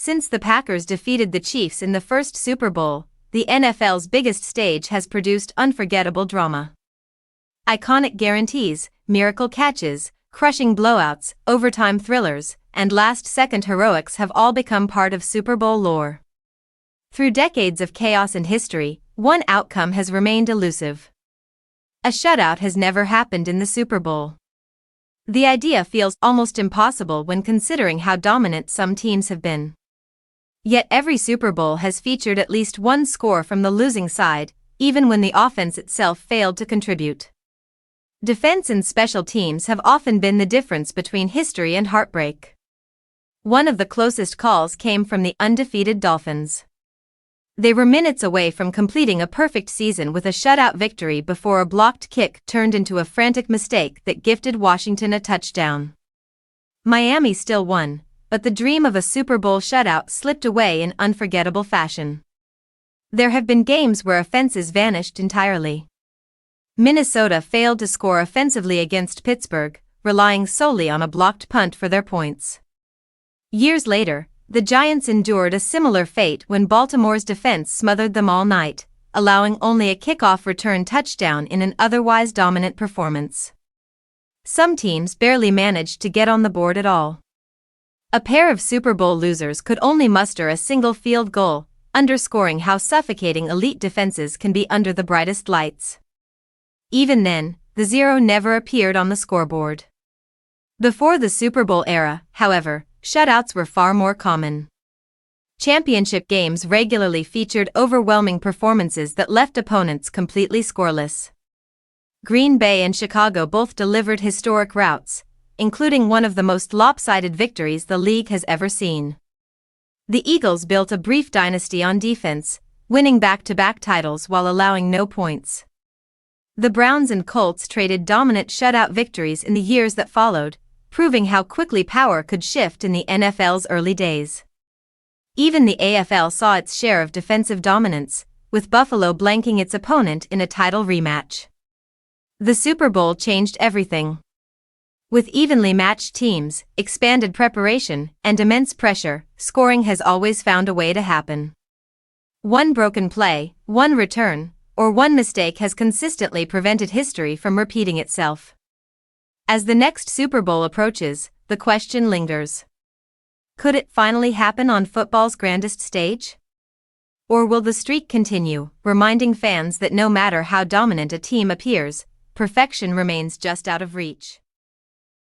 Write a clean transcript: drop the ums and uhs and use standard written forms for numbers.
Since the Packers defeated the Chiefs in the first Super Bowl, the NFL's biggest stage has produced unforgettable drama. Iconic guarantees, miracle catches, crushing blowouts, overtime thrillers, and last-second heroics have all become part of Super Bowl lore. Through decades of chaos and history, one outcome has remained elusive. A shutout has never happened in the Super Bowl. The idea feels almost impossible when considering how dominant some teams have been. Yet every Super Bowl has featured at least one score from the losing side, even when the offense itself failed to contribute. Defense and special teams have often been the difference between history and heartbreak. One of the closest calls came from the undefeated Dolphins. They were minutes away from completing a perfect season with a shutout victory before a blocked kick turned into a frantic mistake that gifted Washington a touchdown. Miami still won, but the dream of a Super Bowl shutout slipped away in unforgettable fashion. There have been games where offenses vanished entirely. Minnesota failed to score offensively against Pittsburgh, relying solely on a blocked punt for their points. Years later, the Giants endured a similar fate when Baltimore's defense smothered them all night, allowing only a kickoff return touchdown in an otherwise dominant performance. Some teams barely managed to get on the board at all. A pair of Super Bowl losers could only muster a single field goal, underscoring how suffocating elite defenses can be under the brightest lights. Even then, the zero never appeared on the scoreboard. Before the Super Bowl era, however, shutouts were far more common. Championship games regularly featured overwhelming performances that left opponents completely scoreless. Green Bay and Chicago both delivered historic routs, including one of the most lopsided victories the league has ever seen. The Eagles built a brief dynasty on defense, winning back-to-back titles while allowing no points. The Browns and Colts traded dominant shutout victories in the years that followed, proving how quickly power could shift in the NFL's early days. Even the AFL saw its share of defensive dominance, with Buffalo blanking its opponent in a title rematch. The Super Bowl changed everything. With evenly matched teams, expanded preparation, and immense pressure, scoring has always found a way to happen. One broken play, one return, or one mistake has consistently prevented history from repeating itself. As the next Super Bowl approaches, the question lingers. Could it finally happen on football's grandest stage? Or will the streak continue, reminding fans that no matter how dominant a team appears, perfection remains just out of reach?